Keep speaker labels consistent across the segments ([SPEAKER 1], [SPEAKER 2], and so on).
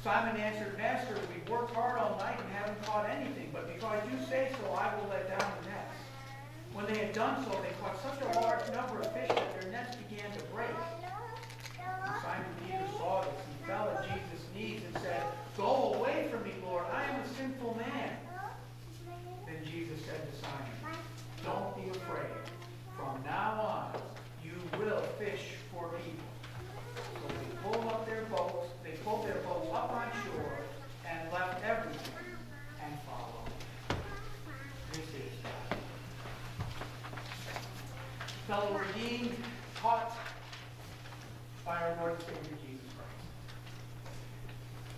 [SPEAKER 1] Simon answered, Master, we've worked hard all night and haven't caught anything, but because you say so, I will let down the nets. When they had done so, they caught such a large number of fish that their nets began to break. When Simon Peter saw this, he fell at Jesus' knees and said, Go away from me, Lord, I am a sinful man. Then Jesus said to Simon, Don't be afraid. From now on, you will fish for people. So they pulled their boats up on shore and left everything and followed. This is God. Fellow redeemed, taught by our Lord and Savior Jesus Christ.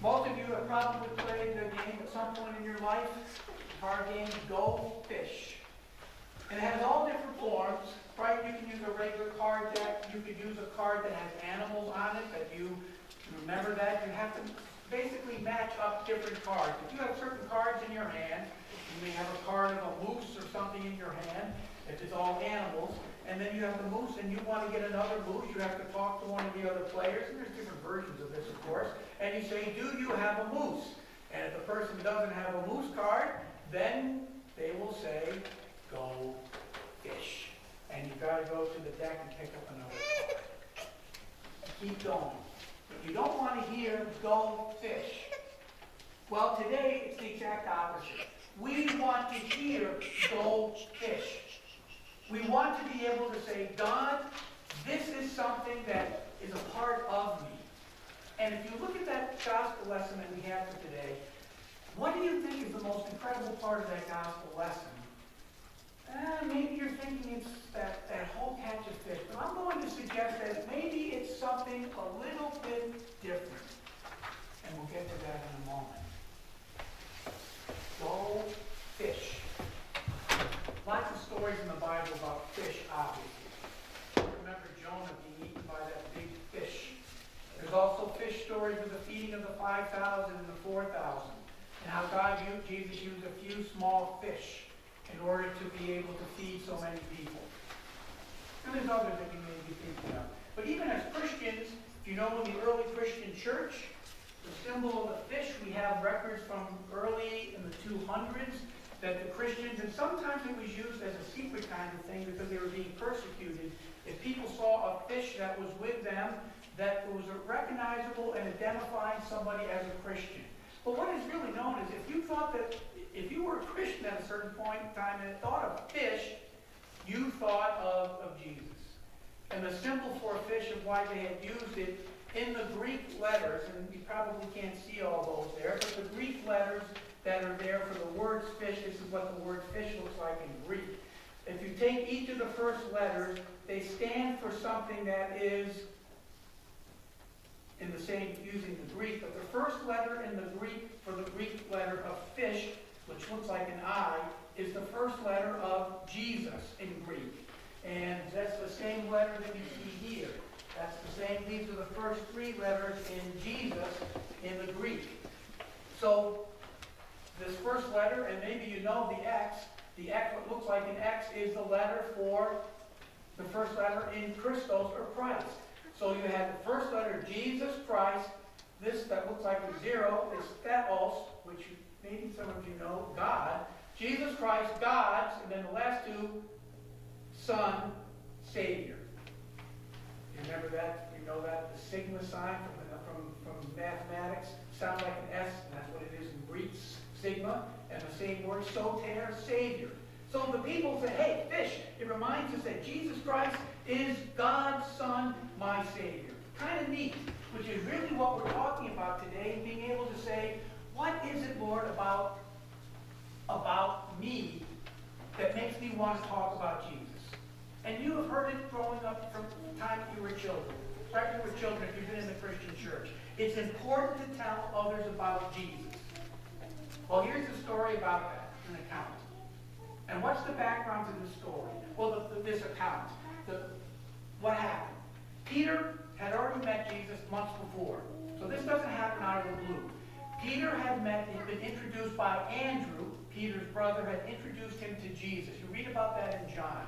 [SPEAKER 1] Most of you have probably played the game at some point in your life. The card game, Go Fish. And it has all different forms, right? You can use a regular card deck. You could use a card that has animals on it that you remember that. You have to basically match up different cards. If you have certain cards in your hand, you may have a card of a moose or something in your hand, if it's all animals, and then you have the moose and you want to get another moose, you have to talk to one of the other players, and there's different versions of this, of course, and you say, do you have a moose? And if the person doesn't have a moose card, then they will say, Go fish. And you've got to go to the deck and pick up another card. Keep going. But you don't want to hear go fish. Well, today it's the exact opposite. We want to hear go fish. We want to be able to say, God, this is something that is a part of me. And if you look at that gospel lesson that we have for today, what do you think is the most incredible part of that gospel lesson? Maybe you're thinking it's that whole catch of fish, but I'm going to suggest that maybe it's something a little bit different. And we'll get to that in a moment. Go fish. Lots of stories in the Bible about fish, obviously. Remember Jonah being eaten by that big fish. There's also fish stories of the feeding of the 5,000 and the 4,000, and how Jesus used a few small fish in order to be able to feed so many people. And there's others that you may be thinking of. But even as Christians, if you know in the early Christian church, the symbol of the fish, we have records from early in the 200s that the Christians, and sometimes it was used as a secret kind of thing because they were being persecuted. If people saw a fish that was with them, that was recognizable and identifying somebody as a Christian. But what is really known is if you were a Christian at a certain point in time and thought of fish, you thought of Jesus. And the symbol for a fish of why they had used it in the Greek letters, and you probably can't see all those there, but the Greek letters that are there for the word fish, this is what the word fish looks like in Greek. If you take each of the first letters, they stand for something that is in the same, using the Greek, but the first letter in the Greek for the Greek letter of fish, which looks like an I, is the first letter of Jesus in Greek. And that's the same letter that you see here. That's the same, these are the first three letters in Jesus in the Greek. So, this first letter, and maybe you know the X, what looks like an X is the letter for the first letter in Christos or Christ. So you have the first letter, Jesus Christ. This that looks like a zero is Theos, which maybe some of you know, God. Jesus Christ, God's, and then the last two, Son, Savior. You remember that? You know that? The sigma sign from mathematics sounds like an S, and that's what it is in Greek, sigma, and the same word, soter, Savior. So the people say, hey, fish, it reminds us that Jesus Christ is God's Son, my Savior. Kind of neat, which is really what we're talking about today, being able to say, what is it, Lord, about me that makes me want to talk about Jesus? And you have heard it growing up from the time that you were children. Especially with children, if you've been in the Christian church. It's important to tell others about Jesus. Well, here's the story about that, an account. And what's the background to this story? Well, this account. What happened? Peter had already met Jesus months before. So this doesn't happen out of the blue. Peter had been introduced by Andrew, Peter's brother, had introduced him to Jesus. You read about that in John.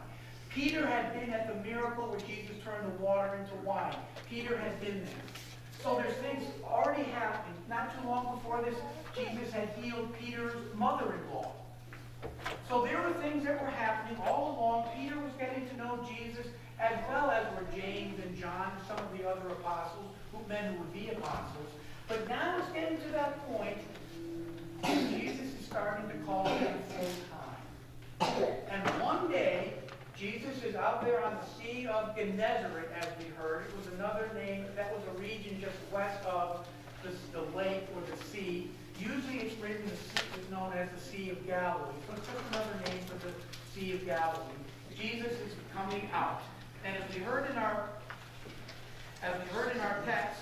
[SPEAKER 1] Peter had been at the miracle where Jesus turned the water into wine. Peter had been there. So there's things already happening. Not too long this, Jesus had healed Peter's mother-in-law. So there were things that were happening all along. Peter was getting to know Jesus, as well as were James and John and some of the other apostles, men who would be apostles. But now it's getting to that point where Jesus is starting to call them full time. And one day, Jesus is out there on the Sea of Gennesaret, as we heard. It was another name, that was a region just west of the lake or the sea. Usually it's written, it's known as the Sea of Galilee. So it's just another name for the Sea of Galilee. Jesus is coming out. And as we heard in our text,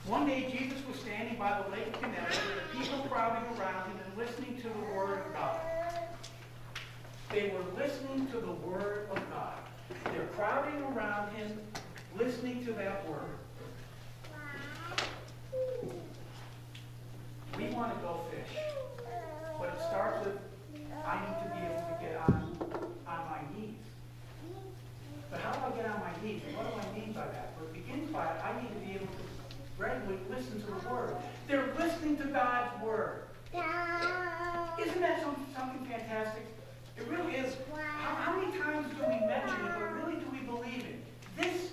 [SPEAKER 1] one day Jesus was standing by the lake of Gennesaret, with the people crowding around him and listening to the word of God. They were listening to the word of God. They're crowding around him, listening to that word. We want to go fish, but it starts with, I need to be able to get on my knees. But how do I get on my knees? And what do I mean by that? Well, it begins by, I need to be able to regularly listen to the word. They're listening to God's word. Isn't that something fantastic? It really is. How many times do we mention it, but really do we believe it? This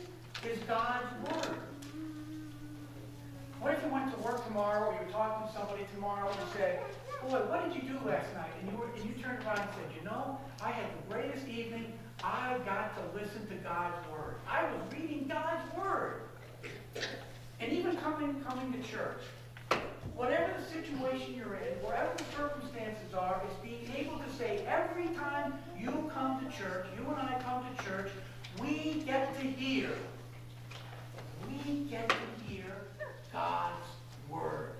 [SPEAKER 1] is God's word. What if you went to work tomorrow, or you were talking to somebody tomorrow, and you said, boy, what did you do last night? And you turned around and said, I had the greatest evening. I got to listen to God's word. I was reading God's word. And even coming to church, whatever the situation you're in, whatever the circumstances are, is being able to say, every time you come to church, you and I come to church, we get to hear God's word.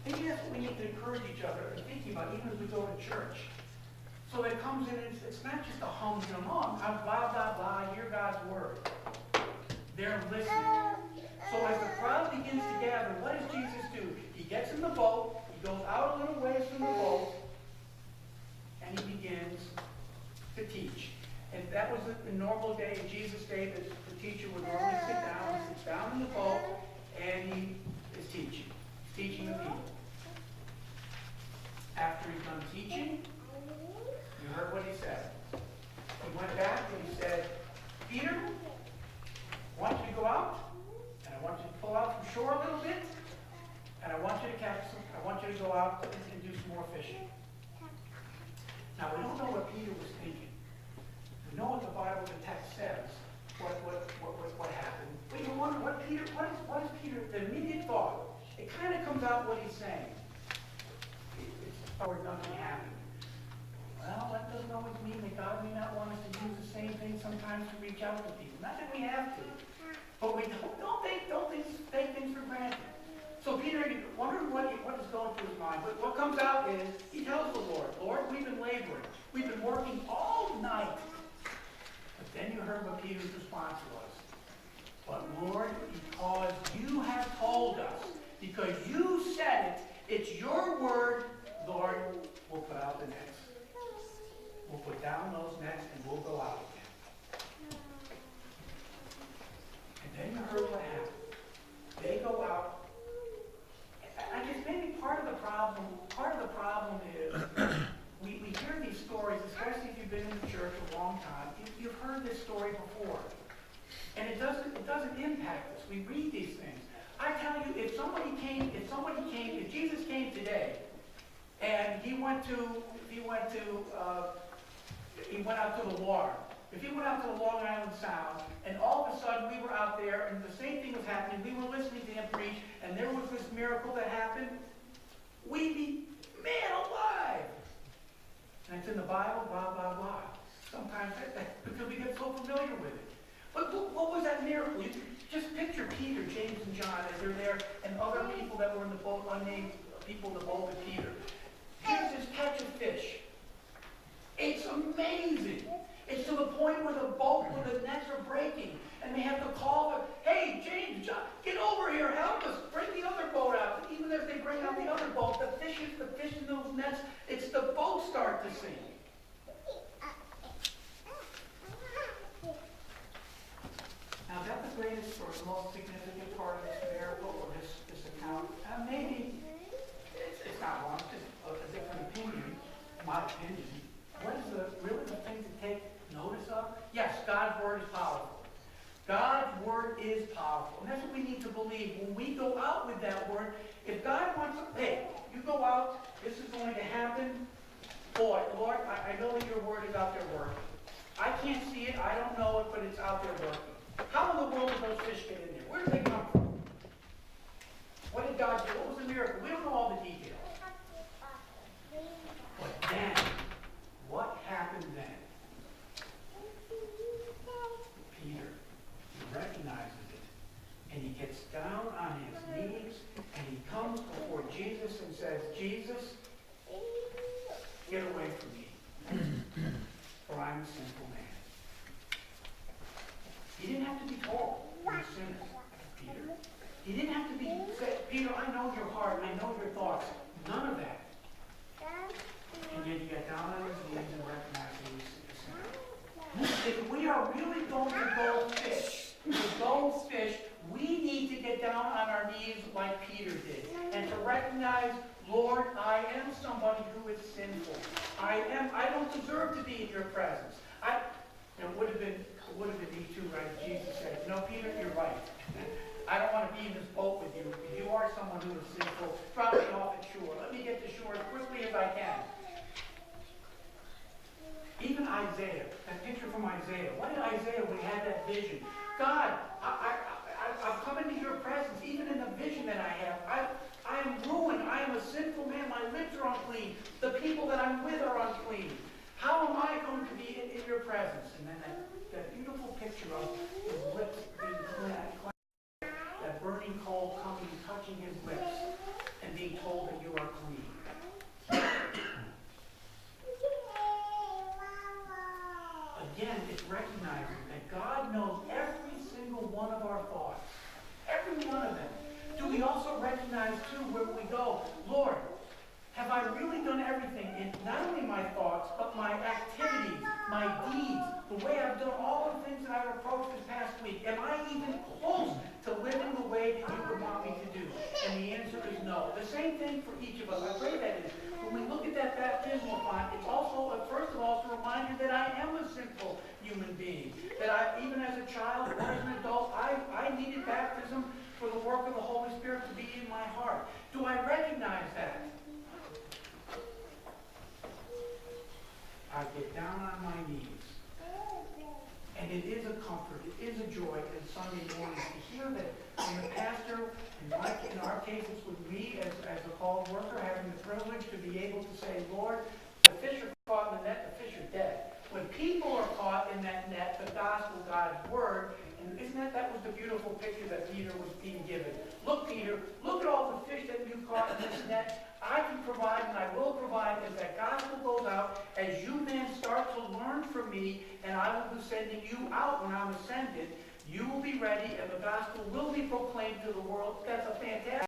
[SPEAKER 1] Maybe that's what we need to encourage each other in thinking about, even as we go to church. So it comes in, and it's not just a humdrum, I'm blah, blah, blah, hear God's word. They're listening. So as the crowd begins to gather, what does Jesus do? He gets in the boat, he goes out a little ways from the boat, and he begins to teach. And that was the normal day, in Jesus' day, that the teacher would normally sit down. He sits down in the boat, and he is teaching. He's teaching the people. After he's done teaching, you heard what he said. He went back and he said, Peter, I want you to go out, and I want you to pull out from shore a little bit, and I want you to go out and do some more fishing. Now, we don't know what Peter was thinking. We know what the Bible, the text says, what happened. But you wonder, what is Peter, the immediate thought, it kind of comes out what he's saying. Or nothing happened. Well, that doesn't always mean that God may not want us to use the same thing sometimes to reach out to people. Not that we have to, but we don't take things for granted. So Peter wondered what is going through his mind. But what comes out is, he tells the Lord, we've been laboring. We've been working all night. But then you heard what Peter's response was. But Lord, because you have told us, because you said it, it's your word, Lord, we'll put out the nets. We'll put down those nets and we'll go out again. And then you heard what happened. They go out. I guess maybe part of the problem is we hear these stories, especially if you've been in the church a long time. You've heard this story before. And it doesn't impact us. We read these things. I tell you, if Jesus came today, and he went out to the water. If he went out to the Long Island Sound, and all of a sudden we were out there, and the same thing was happening, we were listening to him preach, and there was this miracle that happened, we'd be, man alive! And it's in the Bible, blah, blah, blah. Sometimes, because we get so familiar with it. But what was that miracle? You just picture Peter, James, and John as they're there, and other people that were in the boat, unnamed people in the boat with Peter. Here's this catch of fish. It's amazing. It's to the point where the nets are breaking, and they have to call hey, James, John, get over here, help us, bring the other boat out. And even as they bring out the other boat, the fish in those nets, it's the boat start to sink. Now, is that the greatest or the most significant part of this miracle or this account? Maybe it's not wrong, it's just a different opinion, my opinion. What is really the thing to take notice of? Yes, God's word is powerful. God's word is powerful. And that's what we need to believe. When we go out with that word, if God wants to, hey, you go out, this is going to happen. Boy, Lord, I know that your word is out there working. I can't see it, I don't know it, but it's out there working. How in the world did those fish get in there? Where did they come from? What did God do? What was the miracle? We don't know all the details. But then, what happened then? Peter, he recognizes it, and he gets down on his knees, and he comes before Jesus and says, Jesus, get away from me, for I'm a sinful man. He didn't have to be told you're a sinner, Peter. He didn't have to be said, Peter, I know your heart, I know your thoughts. None of that. And yet he got down on his knees and recognized he was a sinner. If we are really going to go fish, we need to get down on our knees like Peter did. And to recognize, Lord, I am somebody who is sinful. I don't deserve to be in your presence. It would have been me too, right? Jesus said, no, Peter, you're right. I don't want to be in this boat with you. If you are someone who is sinful, drop me off at shore. Let me get to shore as quickly as I can. Even Isaiah, that picture from Isaiah. What did Isaiah when he had that vision? God, I've come into your presence, even in the vision that I have. I am ruined. I am a sinful man. My lips are unclean. The people that I'm with are unclean. How am I going to be in your presence? And then that beautiful picture of his lips being cleansed, that burning coal coming, touching his lips, and being told that you are clean. Again, it's recognizing that God knows every single one of our thoughts. Every one of them. Do we also recognize, too, where we go, Lord, have I really done everything in not only my thoughts, but my activities, my deeds, the way I've done all the things that I've approached this past week? Am I even close to living the way that you would want me to do? And the answer is no. The same thing for each of us. I pray that is. When we look at that baptismal font, it's also, first of all, it's a reminder that I am a sinful human being. That even as a child or as an adult, I needed baptism for the work of the Holy Spirit to be in my heart. Do I recognize that? I get down on my knees. And it is a comfort, it is a joy on Sunday mornings to hear that when the pastor, in our case it's with me as a called worker, having the privilege to be able to say, Lord, the fish are caught in the net, the fish are dead. When people are caught in that net, the gospel, God's word, and isn't that was the beautiful picture that Peter was being given. Look, Peter, look at all the fish that you caught in this net. I can provide and I will provide as that gospel goes out, as you then start to learn from me, and I will be sending you out when I'm ascended. You will be ready and the gospel will be proclaimed to the world. That's a fantastic